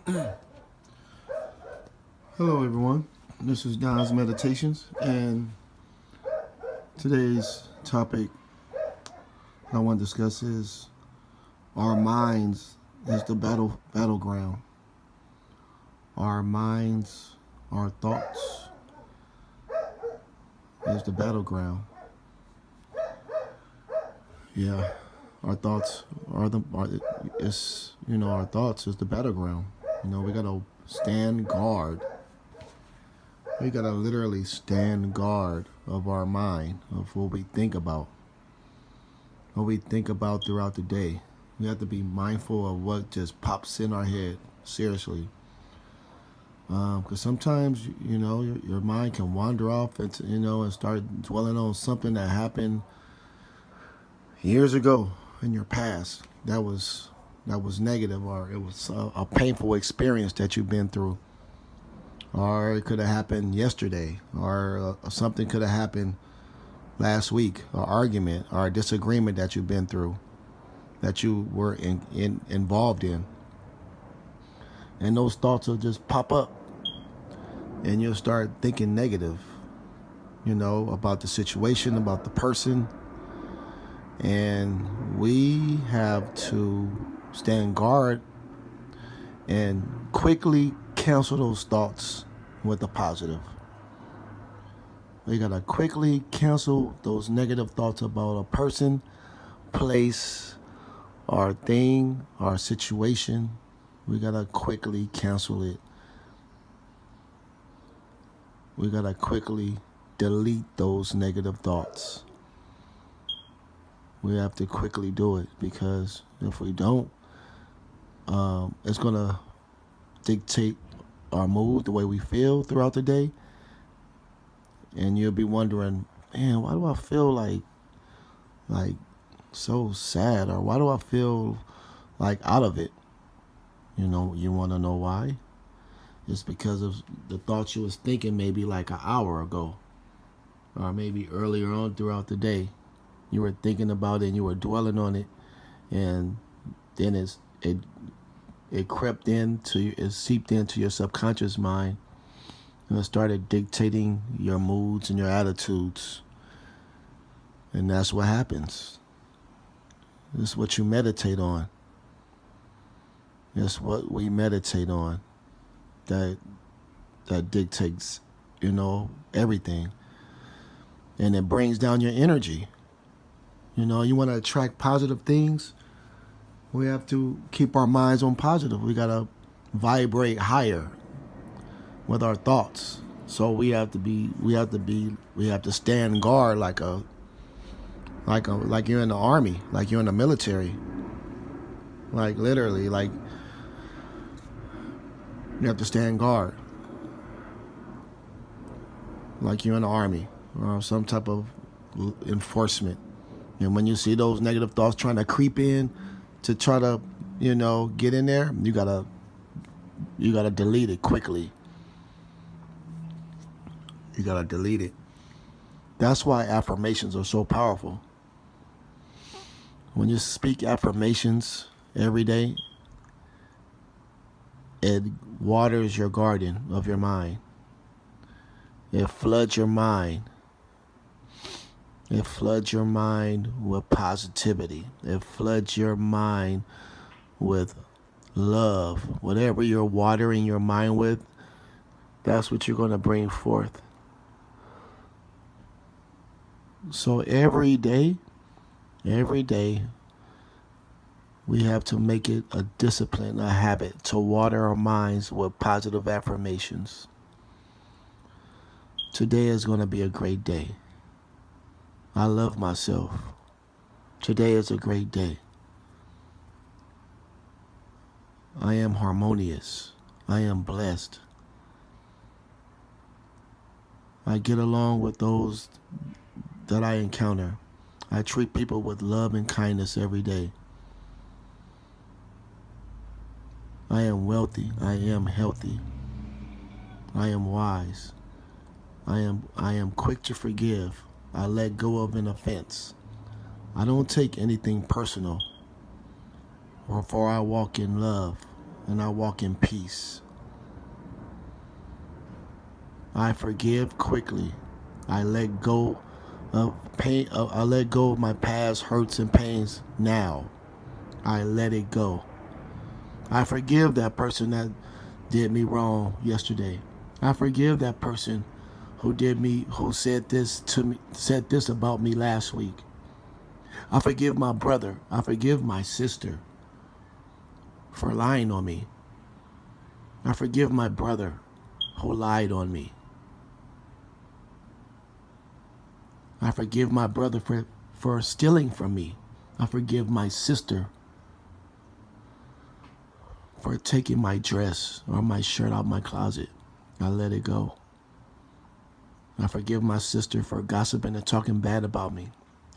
Hello, everyone. This is Don's Meditations, and today's topic I want to discuss is our minds is the battleground. Our minds, our thoughts is the battleground. Yeah, our thoughts our thoughts is the battleground. We gotta stand guard. We gotta literally stand guard of our mind, of what we think about, throughout the day. We have to be mindful of what just pops in our head. Seriously, because sometimes your mind can wander off and start dwelling on something that happened years ago in your past. That was negative, or it was a painful experience that you've been through, or it could have happened yesterday, or something could have happened last week, an argument or a disagreement that you've been through, that you were involved in. And those thoughts will just pop up, and you'll start thinking negative, about the situation, about the person. And we have to stand guard and quickly cancel those thoughts with a positive. We gotta quickly cancel those negative thoughts about a person, place, or thing, or situation. We gotta quickly cancel it. We gotta quickly delete those negative thoughts. We have to quickly do it, because if we don't, it's gonna dictate our mood, the way we feel throughout the day. And you'll be wondering, man, why do I feel like so sad, or why do I feel like out of it? You want to know why? It's because of the thoughts you was thinking maybe like an hour ago, or maybe earlier on throughout the day. You were thinking about it and you were dwelling on it, and then it crept it seeped into your subconscious mind, and it started dictating your moods and your attitudes. And that's what happens. This is what you meditate on. That's what we meditate on. That dictates, everything. And it brings down your energy. You want to attract positive things. We have to keep our minds on positive. We got to vibrate higher with our thoughts. So we have to stand guard like you're in the army, like you're in the military. Like literally, like you have to stand guard. Like you're in the army or some type of enforcement. And when you see those negative thoughts trying to creep in to try to, get in there, you gotta delete it quickly. You gotta delete it. That's why affirmations are so powerful. When you speak affirmations every day, it waters your garden of your mind. It floods your mind. It floods your mind with positivity. It floods your mind with love. Whatever you're watering your mind with, that's what you're going to bring forth. So every day, we have to make it a discipline, a habit, to water our minds with positive affirmations. Today is going to be a great day. I love myself. Today is a great day. I am harmonious. I am blessed. I get along with those that I encounter. I treat people with love and kindness every day. I am wealthy. I am healthy. I am wise. I am quick to forgive. I let go of an offense. I don't take anything personal, for I walk in love. and I walk in peace. I forgive quickly. I let go of pain. I let go of my past hurts and pains now. I let it go. I forgive that person that did me wrong yesterday. I forgive that person who said this to me, said this about me last week. I forgive my brother. I forgive my sister for lying on me. I forgive my brother who lied on me. I forgive my brother for stealing from me. I forgive my sister for taking my dress or my shirt out my closet. I let it go. I forgive my sister for gossiping and talking bad about me.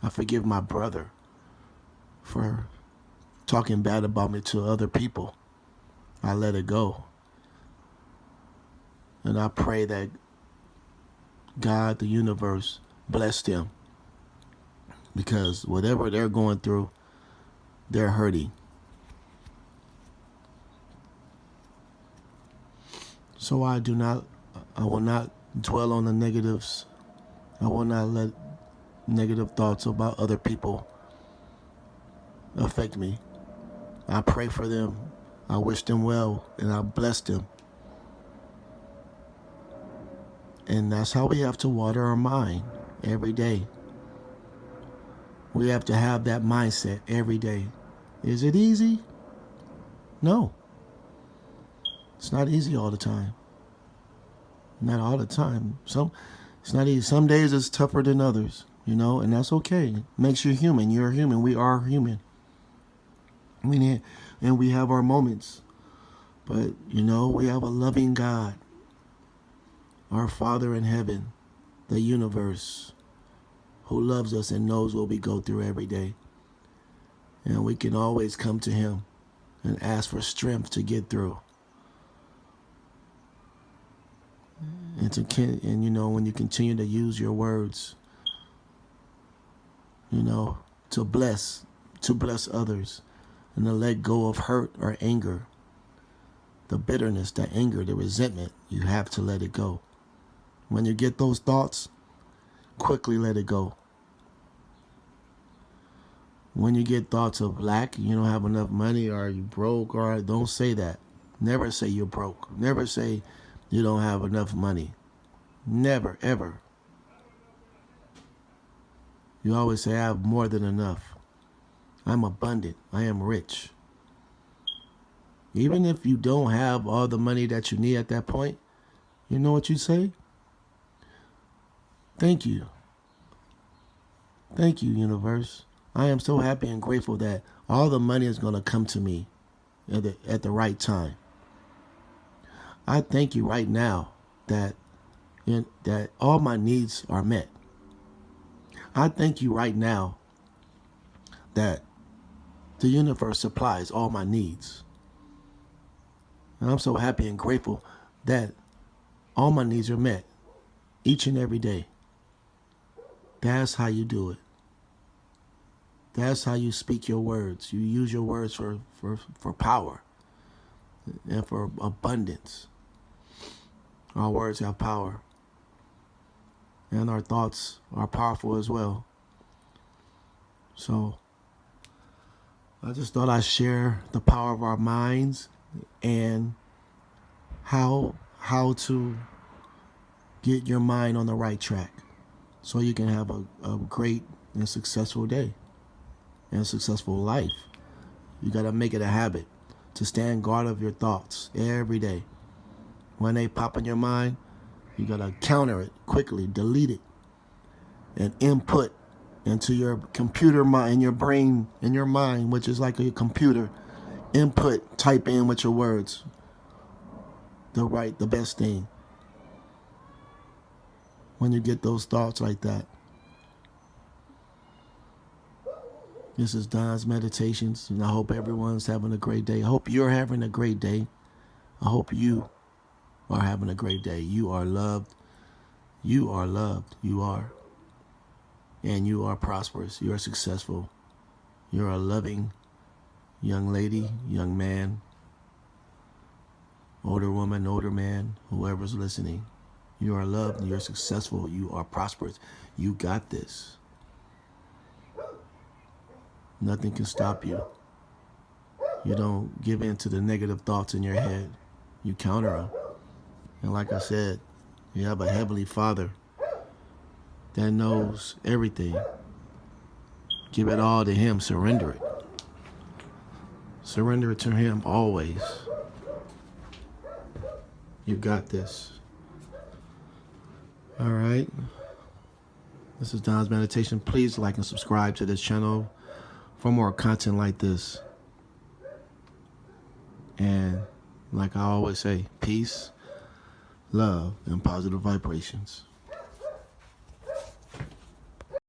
I forgive my brother for talking bad about me to other people. I let it go. And I pray that God, the universe, bless them. Because whatever they're going through, they're hurting. So I will not dwell on the negatives. I will not let negative thoughts about other people affect me. I pray for them. I wish them well and I bless them. And that's how we have to water our mind every day. We have to have that mindset every day. Is it easy? No. It's not easy all the time. Not all the time. It's not easy. Some days it's tougher than others, and that's okay. It makes you human. You're human. We are human. And we have our moments. But, we have a loving God, our Father in heaven, the universe, who loves us and knows what we go through every day. And we can always come to him and ask for strength to get through. And when you continue to use your words, to bless others and to let go of hurt or anger, the bitterness, the anger, the resentment, you have to let it go. When you get those thoughts, quickly let it go. When you get thoughts of lack, you don't have enough money, or you broke, or don't say that. Never say you're broke. Never say you don't have enough money. Never, ever. You always say, I have more than enough. I'm abundant. I am rich. Even if you don't have all the money that you need at that point, you know what you say? Thank you. Thank you, universe. I am so happy and grateful that all the money is going to come to me at the right time. I thank you right now that all my needs are met. I thank you right now that the universe supplies all my needs. And I'm so happy and grateful that all my needs are met each and every day. That's how you do it. That's how you speak your words. You use your words for power and for abundance. Our words have power. And our thoughts are powerful as well. So I just thought I'd share the power of our minds and how to get your mind on the right track so you can have a great and successful day and a successful life. You got to make it a habit to stand guard of your thoughts every day. When they pop in your mind, you got to counter it quickly, delete it, and input into your computer mind, your brain, in your mind, which is like a computer. Input, type in with your words the best thing. When you get those thoughts like that. This is Don's Meditations, and I hope everyone's having a great day. I hope you're having a great day. I hope you are having a great day. You are loved. You are loved. You are. And you are prosperous. You are successful. You're a loving young lady, young man. older woman, older man, whoever's listening. You are loved, you're successful, you are prosperous. You got this. Nothing can stop you. You don't give in to the negative thoughts in your head. You counter them. And like I said, you have a Heavenly Father that knows everything. Give it all to Him. Surrender it. Surrender it to Him always. You got this. All right. This is Don's Meditation. Please like and subscribe to this channel for more content like this. And like I always say, peace, love, and positive vibrations.